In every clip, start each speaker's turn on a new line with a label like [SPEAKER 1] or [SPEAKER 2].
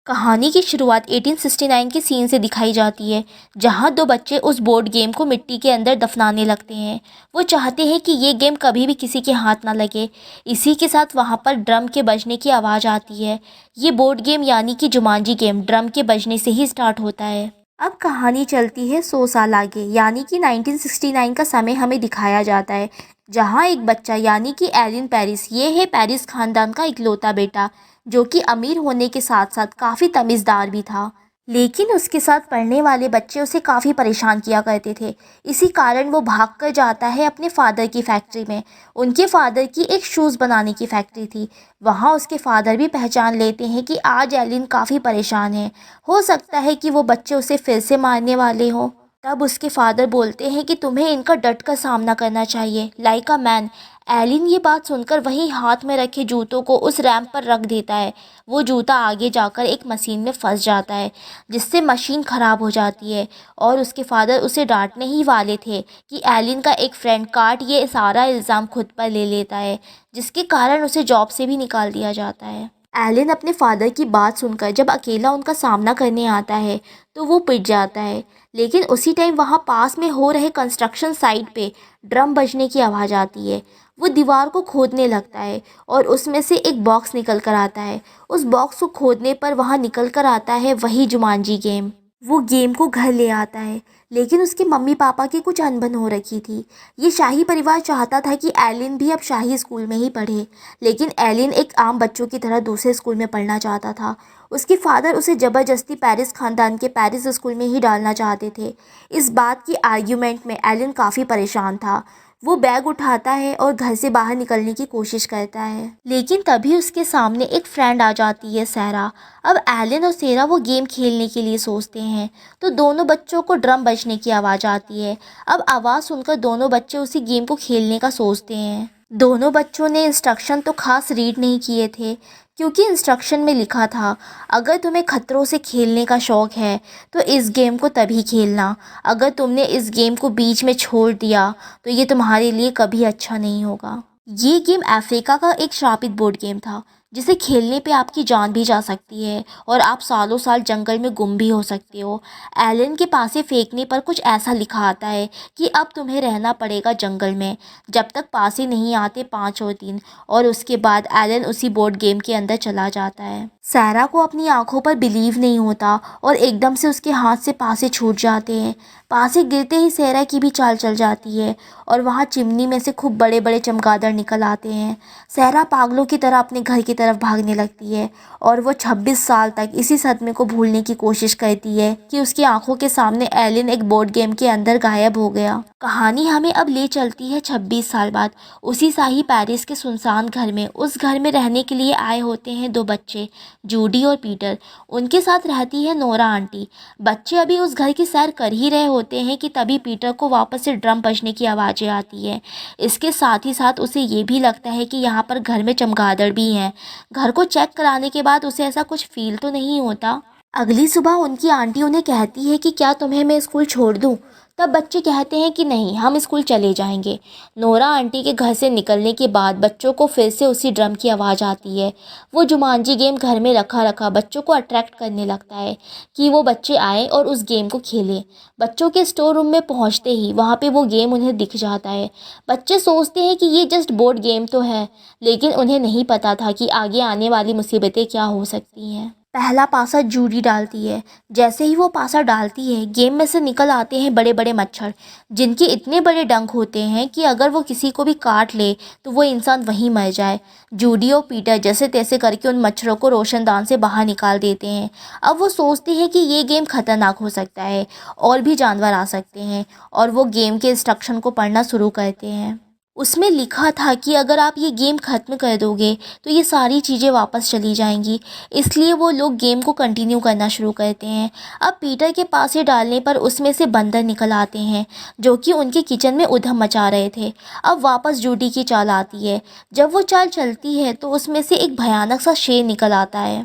[SPEAKER 1] कहानी की शुरुआत 1869 के सीन से दिखाई जाती है, जहां दो बच्चे उस बोर्ड गेम को मिट्टी के अंदर दफनाने लगते हैं। वो चाहते हैं कि ये गेम कभी भी किसी के हाथ ना लगे। इसी के साथ वहां पर ड्रम के बजने की आवाज़ आती है। ये बोर्ड गेम यानी कि जुमांजी गेम ड्रम के बजने से ही स्टार्ट होता है। अब कहानी चलती है 100 साल आगे, यानी कि 1969 का समय हमें दिखाया जाता है, जहां एक बच्चा यानी कि एलिन पेरिस, ये है पेरिस खानदान का इकलौता बेटा, जो कि अमीर होने के साथ साथ काफ़ी तमीज़दार भी था। लेकिन उसके साथ पढ़ने वाले बच्चे उसे काफ़ी परेशान किया करते थे। इसी कारण वो भाग कर जाता है अपने फादर की फैक्ट्री में। उनके फादर की एक शूज़ बनाने की फैक्ट्री थी। वहाँ उसके फादर भी पहचान लेते हैं कि आज एलिन काफ़ी परेशान है। हो सकता है कि वो बच्चे उसे फिर से मारने वाले हों। तब उसके फादर बोलते हैं कि तुम्हें इनका डट कर सामना करना चाहिए, लाइक अ मैन। एलिन ये बात सुनकर वहीं हाथ में रखे जूतों को उस रैंप पर रख देता है। वो जूता आगे जाकर एक मशीन में फंस जाता है, जिससे मशीन ख़राब हो जाती है। और उसके फादर उसे डांटने ही वाले थे कि एलिन का एक फ्रेंड कार्ट ये सारा इल्ज़ाम खुद पर ले लेता है, जिसके कारण उसे जॉब से भी निकाल दिया जाता है। एलिन अपने फादर की बात सुनकर जब अकेला उनका सामना करने आता है तो वो पिट जाता है। लेकिन उसी टाइम वहाँ पास में हो रहे कंस्ट्रक्शन साइट पे ड्रम बजने की आवाज़ आती है। वो दीवार को खोदने लगता है और उसमें से एक बॉक्स निकल कर आता है। उस बॉक्स को खोदने पर वहाँ निकल कर आता है वही जुमांजी गेम। वो गेम को घर ले आता है, लेकिन उसके मम्मी पापा की कुछ अनबन हो रखी थी। ये शाही परिवार चाहता था कि एलिन भी अब शाही स्कूल में ही पढ़े, लेकिन एलिन एक आम बच्चों की तरह दूसरे स्कूल में पढ़ना चाहता था। उसके फादर उसे ज़बरदस्ती पेरिस ख़ानदान के पेरिस स्कूल में ही डालना चाहते थे। इस बात की आर्ग्यूमेंट में एलिन काफ़ी परेशान था। वो बैग उठाता है और घर से बाहर निकलने की कोशिश करता है, लेकिन तभी उसके सामने एक फ्रेंड आ जाती है, सैरा। अब एलिन और सेरा वो गेम खेलने के लिए सोचते हैं, तो दोनों बच्चों को ड्रम बजने की आवाज़ आती है। अब आवाज़ सुनकर दोनों बच्चे उसी गेम को खेलने का सोचते हैं। दोनों बच्चों ने इंस्ट्रक्शन तो खास रीड नहीं किए थे, क्योंकि इंस्ट्रक्शन में लिखा था, अगर तुम्हें खतरों से खेलने का शौक़ है तो इस गेम को तभी खेलना। अगर तुमने इस गेम को बीच में छोड़ दिया तो ये तुम्हारे लिए कभी अच्छा नहीं होगा। ये गेम अफ्रीका का एक श्रापित बोर्ड गेम था, जिसे खेलने पे आपकी जान भी जा सकती है और आप सालों साल जंगल में गुम भी हो सकते हो। एलन के पासे फेंकने पर कुछ ऐसा लिखा आता है कि अब तुम्हें रहना पड़ेगा जंगल में जब तक पासे नहीं आते 5 और 3। और उसके बाद एलन उसी बोर्ड गेम के अंदर चला जाता है। सैरा को अपनी आंखों पर बिलीव नहीं होता और एकदम से उसके हाथ से पासे छूट जाते हैं। पासे गिरते ही सैरा की भी चाल चल जाती है और वहाँ चिमनी में से खूब बड़े बड़े चमगादड़ निकल आते हैं। सैरा पागलों की तरह अपने घर की तरफ भागने लगती है और वो 26 साल तक इसी सदमे को भूलने की कोशिश करती है कि उसकी आंखों के सामने एलिन एक बोर्ड गेम के अंदर गायब हो गया। कहानी हमें अब ले चलती है 26 साल बाद, उसी शाही पेरिस के सुनसान घर में। उस घर में रहने के लिए आए होते हैं 2 बच्चे, जूडी और पीटर। उनके साथ रहती है नोरा आंटी। बच्चे अभी उस घर की सैर कर ही रहे होते हैं कि तभी पीटर को वापस से ड्रम बजने की आवाज़ें आती है। इसके साथ ही साथ उसे ये भी लगता है कि यहाँ पर घर में चमगादड़ भी हैं। घर को चेक कराने के बाद उसे ऐसा कुछ फील तो नहीं होता। अगली सुबह उनकी आंटी उन्हें कहती है कि क्या तुम्हें मैं स्कूल छोड़ दूँ। तब बच्चे कहते हैं कि नहीं, हम स्कूल चले जाएंगे। नोरा आंटी के घर से निकलने के बाद बच्चों को फिर से उसी ड्रम की आवाज़ आती है। वो जुमांजी गेम घर में रखा रखा बच्चों को अट्रैक्ट करने लगता है कि वो बच्चे आए और उस गेम को खेलें। बच्चों के स्टोर रूम में पहुंचते ही वहाँ पे वो गेम उन्हें दिख जाता है। बच्चे सोचते हैं कि ये जस्ट बोर्ड गेम तो है, लेकिन उन्हें नहीं पता था कि आगे आने वाली मुसीबतें क्या हो सकती हैं। पहला पासा जूडी डालती है। जैसे ही वो पासा डालती है, गेम में से निकल आते हैं बड़े बड़े मच्छर, जिनके इतने बड़े डंक होते हैं कि अगर वो किसी को भी काट ले तो वो इंसान वहीं मर जाए। जूडी और पीटर जैसे तैसे करके उन मच्छरों को रोशनदान से बाहर निकाल देते हैं। अब वो सोचते हैं कि ये गेम खतरनाक हो सकता है, और भी जानवर आ सकते हैं, और वो गेम के इंस्ट्रक्शन को पढ़ना शुरू करते हैं। उसमें लिखा था कि अगर आप ये गेम ख़त्म कर दोगे तो ये सारी चीज़ें वापस चली जाएंगी। इसलिए वो लोग गेम को कंटिन्यू करना शुरू करते हैं। अब पीटर के पास ये डालने पर उसमें से बंदर निकल आते हैं, जो कि उनके किचन में उधम मचा रहे थे। अब वापस जूडी की चाल आती है। जब वो चाल चलती है तो उसमें से एक भयानक सा शेर निकल आता है।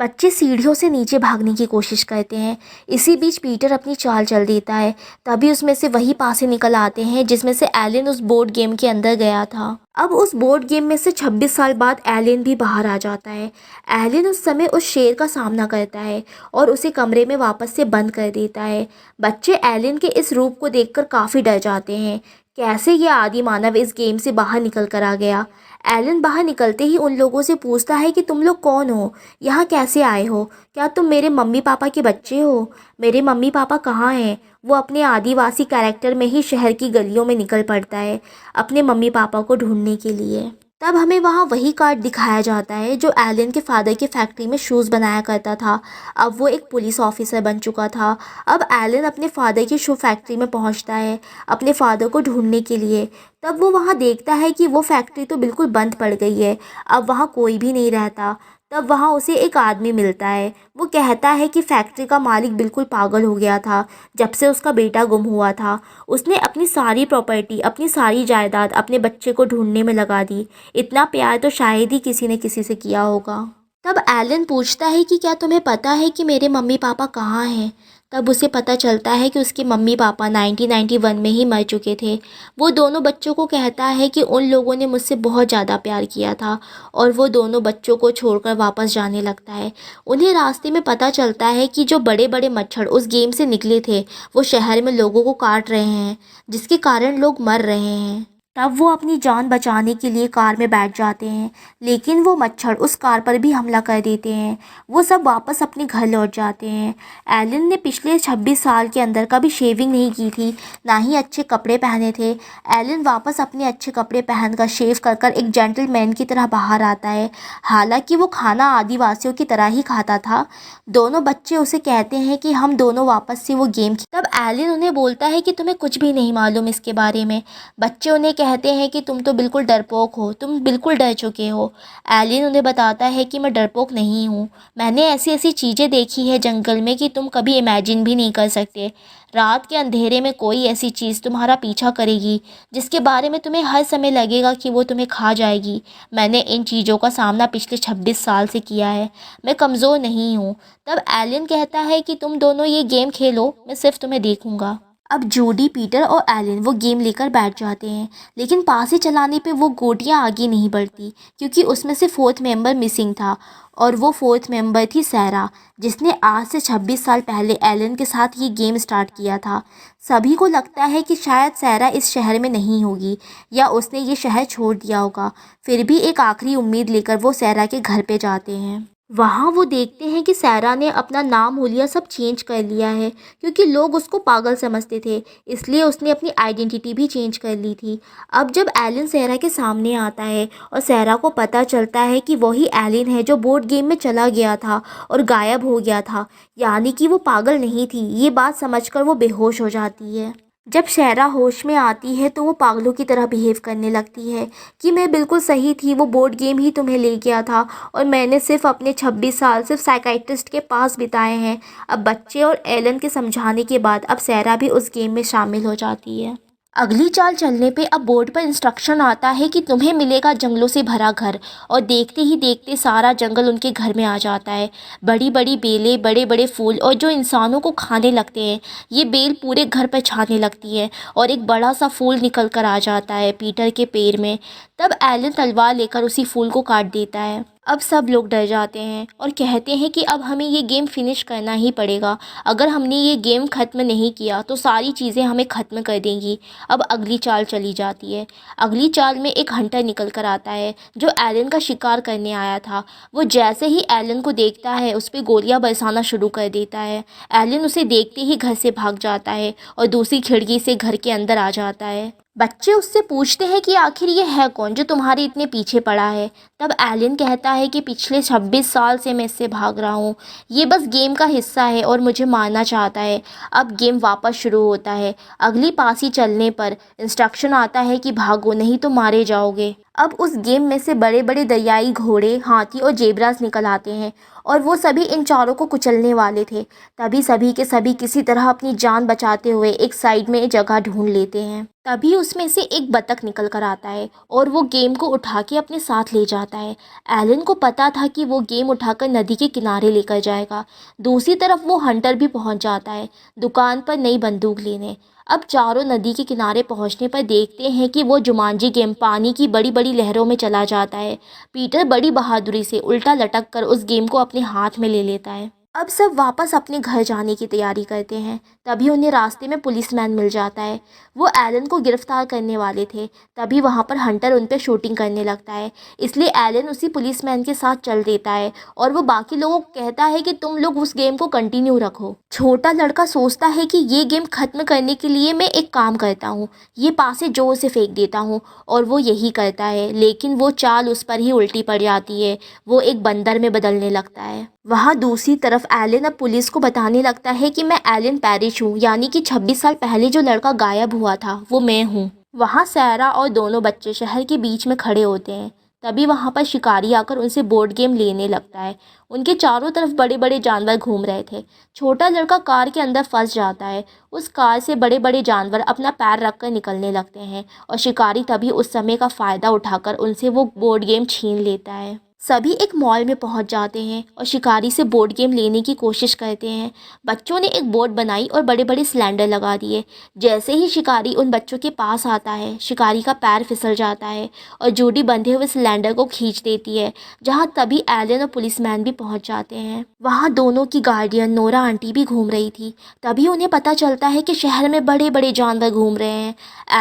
[SPEAKER 1] बच्चे सीढ़ियों से नीचे भागने की कोशिश करते हैं। इसी बीच पीटर अपनी चाल चल देता है। तभी उसमें से वही पासे निकल आते हैं जिसमें से एलन उस बोर्ड गेम के अंदर गया था। अब उस बोर्ड गेम में से 26 साल बाद एलन भी बाहर आ जाता है। एलन उस समय उस शेर का सामना करता है और उसे कमरे में वापस से बंद कर देता है। बच्चे एलन के इस रूप को देखकर काफ़ी डर जाते हैं। कैसे ये आदि मानव इस गेम से बाहर निकल कर आ गया। एलन बाहर निकलते ही उन लोगों से पूछता है कि तुम लोग कौन हो, यहाँ कैसे आए हो, क्या तुम मेरे मम्मी पापा के बच्चे हो? मेरे मम्मी पापा कहाँ हैं? वो अपने आदिवासी कैरेक्टर में ही शहर की गलियों में निकल पड़ता है अपने मम्मी पापा को ढूंढने के लिए। तब हमें वहाँ वही कार्ड दिखाया जाता है जो एलन के फादर की फैक्ट्री में शूज़ बनाया करता था। अब वो एक पुलिस ऑफिसर बन चुका था। अब एलन अपने फादर की शू फैक्ट्री में पहुँचता है अपने फादर को ढूंढने के लिए। तब वो वहाँ देखता है कि वो फैक्ट्री तो बिल्कुल बंद पड़ गई है, अब वहाँ कोई भी नहीं रहता। तब वहाँ उसे एक आदमी मिलता है। वो कहता है कि फैक्ट्री का मालिक बिल्कुल पागल हो गया था जब से उसका बेटा गुम हुआ था। उसने अपनी सारी प्रॉपर्टी, अपनी सारी जायदाद अपने बच्चे को ढूंढने में लगा दी। इतना प्यार तो शायद ही किसी ने किसी से किया होगा। तब एलन पूछता है कि क्या तुम्हें पता है कि मेरे मम्मी पापा कहाँ हैं? तब उसे पता चलता है कि उसके मम्मी पापा 1991 में ही मर चुके थे। वो दोनों बच्चों को कहता है कि उन लोगों ने मुझसे बहुत ज़्यादा प्यार किया था और वो दोनों बच्चों को छोड़कर वापस जाने लगता है। उन्हें रास्ते में पता चलता है कि जो बड़े बड़े मच्छर उस गेम से निकले थे वो शहर में लोगों को काट रहे हैं, जिसके कारण लोग मर रहे हैं। तब वो अपनी जान बचाने के लिए कार में बैठ जाते हैं, लेकिन वो मच्छर उस कार पर भी हमला कर देते हैं। वो सब वापस अपने घर लौट जाते हैं। एलन ने पिछले 26 साल के अंदर कभी शेविंग नहीं की थी, ना ही अच्छे कपड़े पहने थे। एलन वापस अपने अच्छे कपड़े पहनकर शेव कर कर एक जेंटलमैन की तरह बाहर आता है। हालांकि वो खाना आदिवासियों की तरह ही खाता था। दोनों बच्चे उसे कहते हैं कि हम दोनों वापस से वो गेम। तब एलन उन्हें बोलता है कि तुम्हें कुछ भी नहीं मालूम इसके बारे में। बच्चे उन्हें कहते हैं कि तुम तो बिल्कुल डरपोक हो, तुम बिल्कुल डर चुके हो। एलिन उन्हें बताता है कि मैं डरपोक नहीं हूँ, मैंने ऐसी ऐसी चीज़ें देखी है जंगल में कि तुम कभी इमेजिन भी नहीं कर सकते। रात के अंधेरे में कोई ऐसी चीज़ तुम्हारा पीछा करेगी जिसके बारे में तुम्हें हर समय लगेगा कि वो तुम्हें खा जाएगी। मैंने इन चीज़ों का सामना पिछले 26 साल से किया है, मैं कमज़ोर नहीं हूँ। तब एलिन कहता है कि तुम दोनों ये गेम खेलो, मैं सिर्फ तुम्हें देखूँगा। अब जूडी, पीटर और एलन वो गेम लेकर बैठ जाते हैं, लेकिन पासे चलाने पे वो गोटियाँ आगे नहीं बढ़ती क्योंकि उसमें से 4th मेंबर मिसिंग था और वो 4th मेंबर थी सैरा, जिसने आज से 26 साल पहले एलन के साथ ये गेम स्टार्ट किया था। सभी को लगता है कि शायद सैरा इस शहर में नहीं होगी या उसने ये शहर छोड़ दिया होगा। फिर भी एक आखिरी उम्मीद लेकर वो सैरा के घर पे जाते हैं। वहाँ वो देखते हैं कि सैरा ने अपना नाम हुलिया सब चेंज कर लिया है क्योंकि लोग उसको पागल समझते थे, इसलिए उसने अपनी आइडेंटिटी भी चेंज कर ली थी। अब जब एलन सैरा के सामने आता है और सैरा को पता चलता है कि वही एलन है जो बोर्ड गेम में चला गया था और गायब हो गया था, यानी कि वो पागल नहीं थी, ये बात समझकर वो बेहोश हो जाती है। जब सैरा होश में आती है तो वो पागलों की तरह बिहेव करने लगती है कि मैं बिल्कुल सही थी, वो बोर्ड गेम ही तुम्हें ले गया था और मैंने सिर्फ अपने 26 साल सिर्फ साइकाइट्रिस्ट के पास बिताए हैं। अब बच्चे और एलन के समझाने के बाद अब सैरा भी उस गेम में शामिल हो जाती है। अगली चाल चलने पे अब बोर्ड पर इंस्ट्रक्शन आता है कि तुम्हें मिलेगा जंगलों से भरा घर, और देखते ही देखते सारा जंगल उनके घर में आ जाता है। बड़ी बड़ी बेलें, बड़े बड़े फूल और जो इंसानों को खाने लगते हैं, ये बेल पूरे घर पर छाने लगती है और एक बड़ा सा फूल निकल कर आ जाता है पीटर के पैर में। तब एलन तलवार लेकर उसी फूल को काट देता है। अब सब लोग डर जाते हैं और कहते हैं कि अब हमें ये गेम फिनिश करना ही पड़ेगा। अगर हमने ये गेम ख़त्म नहीं किया तो सारी चीज़ें हमें ख़त्म कर देंगी। अब अगली चाल चली जाती है। अगली चाल में एक हंटर निकल कर आता है जो एलन का शिकार करने आया था। वो जैसे ही एलन को देखता है उस पर गोलियां बरसाना शुरू कर देता है। एलन उसे देखते ही घर से भाग जाता है और दूसरी खिड़की से घर के अंदर आ जाता है। बच्चे उससे पूछते हैं कि आखिर ये है कौन जो तुम्हारे इतने पीछे पड़ा है। तब एलन कहता है कि पिछले 26 साल से मैं इससे भाग रहा हूँ, ये बस गेम का हिस्सा है और मुझे मारना चाहता है। अब गेम वापस शुरू होता है। अगली पासी चलने पर इंस्ट्रक्शन आता है कि भागो नहीं तो मारे जाओगे। अब उस गेम में से बड़े बड़े दरियाई घोड़े, हाथी और जेब्रास निकल आते हैं और वो सभी इन चारों को कुचलने वाले थे। तभी सभी के सभी किसी तरह अपनी जान बचाते हुए एक साइड में जगह ढूंढ लेते हैं। तभी उसमें से एक बतख निकल कर आता है और वो गेम को उठा के अपने साथ ले जाता है। एलन को पता था कि वो गेम उठाकर नदी के किनारे लेकर जाएगा। दूसरी तरफ वो हंटर भी पहुंच जाता है दुकान पर नई बंदूक लेने। अब चारों नदी के किनारे पहुंचने पर देखते हैं कि वो जुमांजी गेम पानी की बड़ी बड़ी लहरों में चला जाता है। पीटर बड़ी बहादुरी से उल्टा लटक कर उस गेम को अपने हाथ में ले लेता है। अब सब वापस अपने घर जाने की तैयारी करते हैं। तभी उन्हें रास्ते में पुलिसमैन मिल जाता है। वो एलन को गिरफ्तार करने वाले थे। तभी वहाँ पर हंटर उन पर शूटिंग करने लगता है, इसलिए एलन उसी पुलिसमैन के साथ चल देता है और वो बाकी लोगों को कहता है कि तुम लोग उस गेम को कंटिन्यू रखो। छोटा लड़का सोचता है कि ये गेम ख़त्म करने के लिए मैं एक काम करता हूँ, ये पासे जोर से फेंक देता हूँ, और वो यही करता है, लेकिन वो चाल उस पर ही उल्टी पड़ जाती है। वो एक बंदर में बदलने लगता है। वहाँ दूसरी तरफ एलन अब पुलिस को बताने लगता है कि मैं एलन पैरिश हूँ, यानी कि 26 साल पहले जो लड़का गायब हुआ था वो मैं हूँ। वहाँ सैरा और दोनों बच्चे शहर के बीच में खड़े होते हैं। तभी वहाँ पर शिकारी आकर उनसे बोर्ड गेम लेने लगता है। उनके चारों तरफ बड़े बड़े जानवर घूम रहे थे। छोटा लड़का कार के अंदर फंस जाता है। उस कार से बड़े बड़े जानवर अपना पैर रखकर निकलने लगते हैं और शिकारी तभी उस समय का फ़ायदा उठाकर उनसे वो बोर्ड गेम छीन लेता है। सभी एक मॉल में पहुंच जाते हैं और शिकारी से बोर्ड गेम लेने की कोशिश करते हैं। बच्चों ने एक बोर्ड बनाई और बड़े बड़े सिलेंडर लगा दिए। जैसे ही शिकारी उन बच्चों के पास आता है, शिकारी का पैर फिसल जाता है और जूडी बंधे हुए सिलेंडर को खींच देती है, जहां तभी एलन और पुलिसमैन भी पहुंच जाते हैं। वहां दोनों की गार्डियन नोरा आंटी भी घूम रही थी। तभी उन्हें पता चलता है कि शहर में बड़े बड़े जानवर घूम रहे हैं।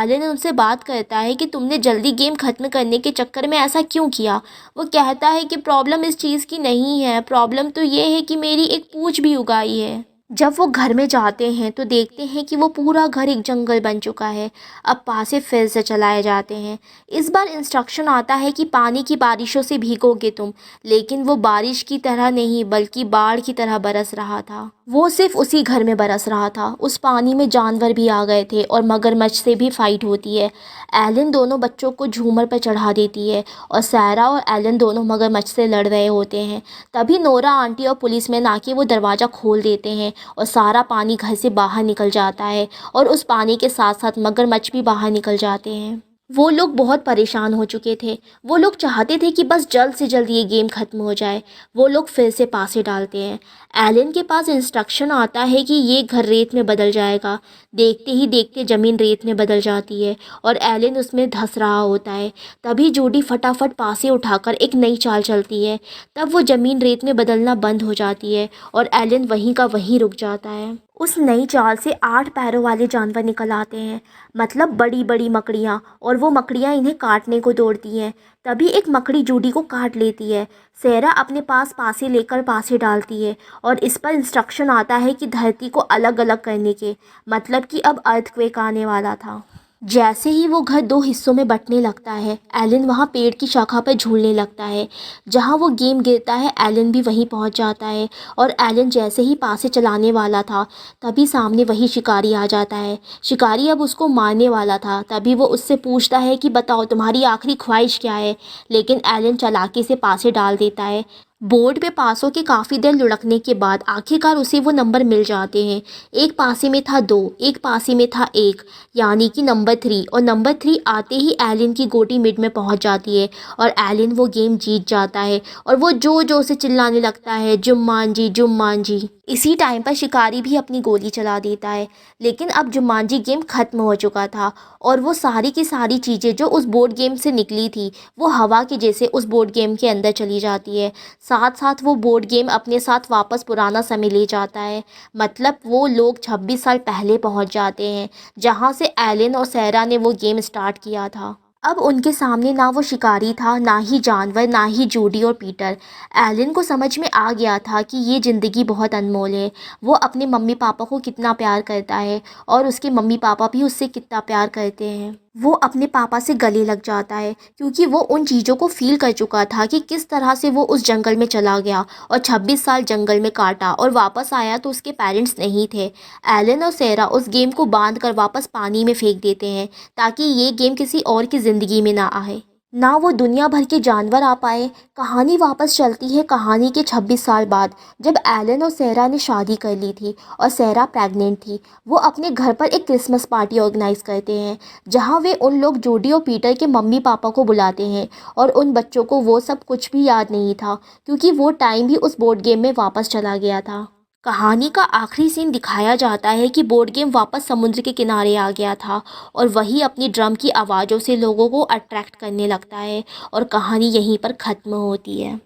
[SPEAKER 1] एलन उनसे बात करता है कि तुमने जल्दी गेम ख़त्म करने के चक्कर में ऐसा क्यों किया। वो कहता है कि प्रॉब्लम इस चीज़ की नहीं है, प्रॉब्लम तो ये है कि मेरी एक पूंछ भी उगाई है। जब वो घर में जाते हैं तो देखते हैं कि वो पूरा घर एक जंगल बन चुका है। अब पासे फिर से चलाए जाते हैं। इस बार इंस्ट्रक्शन आता है कि पानी की बारिशों से भीगोगे तुम, लेकिन वो बारिश की तरह नहीं बल्कि बाढ़ की तरह बरस रहा था। वो सिर्फ उसी घर में बरस रहा था। उस पानी में जानवर भी आ गए थे और मगरमच्छ से भी फाइट होती है। एलन दोनों बच्चों को झूमर पर चढ़ा देती है और सैरा और एलन दोनों मगरमच्छ से लड़ रहे होते हैं। तभी नोरा आंटी और पुलिसमैन आके वो दरवाज़ा खोल देते हैं और सारा पानी घर से बाहर निकल जाता है और उस पानी के साथ साथ मगरमच्छ भी बाहर निकल जाते हैं। वो लोग बहुत परेशान हो चुके थे। वो लोग चाहते थे कि बस जल्द से जल्द ये गेम ख़त्म हो जाए। वो लोग फिर से पासे डालते हैं। एलन के पास इंस्ट्रक्शन आता है कि ये घर रेत में बदल जाएगा। देखते ही देखते ज़मीन रेत में बदल जाती है और एलन उसमें धंस रहा होता है। तभी जूडी फटाफट पासे उठाकर एक नई चाल चलती है। तब वो ज़मीन रेत में बदलना बंद हो जाती है और एलन वहीं का वहीं रुक जाता है। उस नई चाल से 8 पैरों वाले जानवर निकल आते हैं, मतलब बड़ी बड़ी मकड़ियाँ, और वो मकड़ियाँ इन्हें काटने को दौड़ती हैं। तभी एक मकड़ी जूडी को काट लेती है। सेरा अपने पास पासे लेकर पासे डालती है और इस पर इंस्ट्रक्शन आता है कि धरती को अलग अलग करने के, मतलब कि अब अर्थक्वेक आने वाला था। जैसे ही वो घर 2 हिस्सों में बंटने लगता है, एलन वहाँ पेड़ की शाखा पर झूलने लगता है। जहाँ वो गेम गिरता है एलन भी वहीं पहुँच जाता है और एलन जैसे ही पासे चलाने वाला था तभी सामने वही शिकारी आ जाता है। शिकारी अब उसको मारने वाला था। तभी वो उससे पूछता है कि बताओ तुम्हारी आखिरी ख्वाहिश क्या है, लेकिन एलन चालाकी से पासे डाल देता है। बोर्ड पे पासों के काफ़ी देर लुढ़कने के बाद आखिरकार उसे वो नंबर मिल जाते हैं। एक पासे में था 2, एक पासे में था 1, यानी कि नंबर 3, और नंबर 3 आते ही एलन की गोटी मिड में पहुंच जाती है और एलन वो गेम जीत जाता है और वो जोर जोर से चिल्लाने लगता है, जुम्मांजी जुम्मांजी। इसी टाइम पर शिकारी भी अपनी गोली चला देता है, लेकिन अब जुम्मांजी गेम ख़त्म हो चुका था और वो सारी की सारी चीज़ें जो उस बोर्ड गेम से निकली थी वो हवा के जैसे उस बोर्ड गेम के अंदर चली जाती है। साथ साथ वो बोर्ड गेम अपने साथ वापस पुराना समय ले जाता है, मतलब वो लोग 26 साल पहले पहुंच जाते हैं जहां से एलन और सैरा ने वो गेम स्टार्ट किया था। अब उनके सामने ना वो शिकारी था, ना ही जानवर, ना ही जूडी और पीटर। एलन को समझ में आ गया था कि ये ज़िंदगी बहुत अनमोल है। वो अपने मम्मी पापा को कितना प्यार करता है और उसके मम्मी पापा भी उससे कितना प्यार करते हैं। वो अपने पापा से गले लग जाता है क्योंकि वो उन चीज़ों को फील कर चुका था कि किस तरह से वो उस जंगल में चला गया और 26 साल जंगल में काटा और वापस आया तो उसके पेरेंट्स नहीं थे। एलन और सैरा उस गेम को बांध कर वापस पानी में फेंक देते हैं ताकि ये गेम किसी और की ज़िंदगी में ना आए। ना वो दुनिया भर के जानवर आ पाए। कहानी वापस चलती है कहानी के 26 साल बाद, जब एलन और सहरा ने शादी कर ली थी और सहरा प्रेग्नेंट थी। वो अपने घर पर एक क्रिसमस पार्टी ऑर्गेनाइज करते हैं, जहां वे उन लोग जोडी और पीटर के मम्मी पापा को बुलाते हैं। और उन बच्चों को वो सब कुछ भी याद नहीं था, क्योंकि वो टाइम भी उस बोर्ड गेम में वापस चला गया था। कहानी का आखिरी सीन दिखाया जाता है कि बोर्ड गेम वापस समुद्र के किनारे आ गया था और वही अपनी ड्रम की आवाज़ों से लोगों को अट्रैक्ट करने लगता है, और कहानी यहीं पर ख़त्म होती है।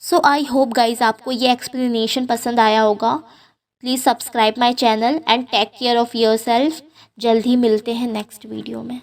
[SPEAKER 1] सो आई होप गाइज आपको ये एक्सप्लेनेशन पसंद आया होगा। Please subscribe my channel and take care of your self. जल्द ही मिलते हैं नेक्स्ट वीडियो में।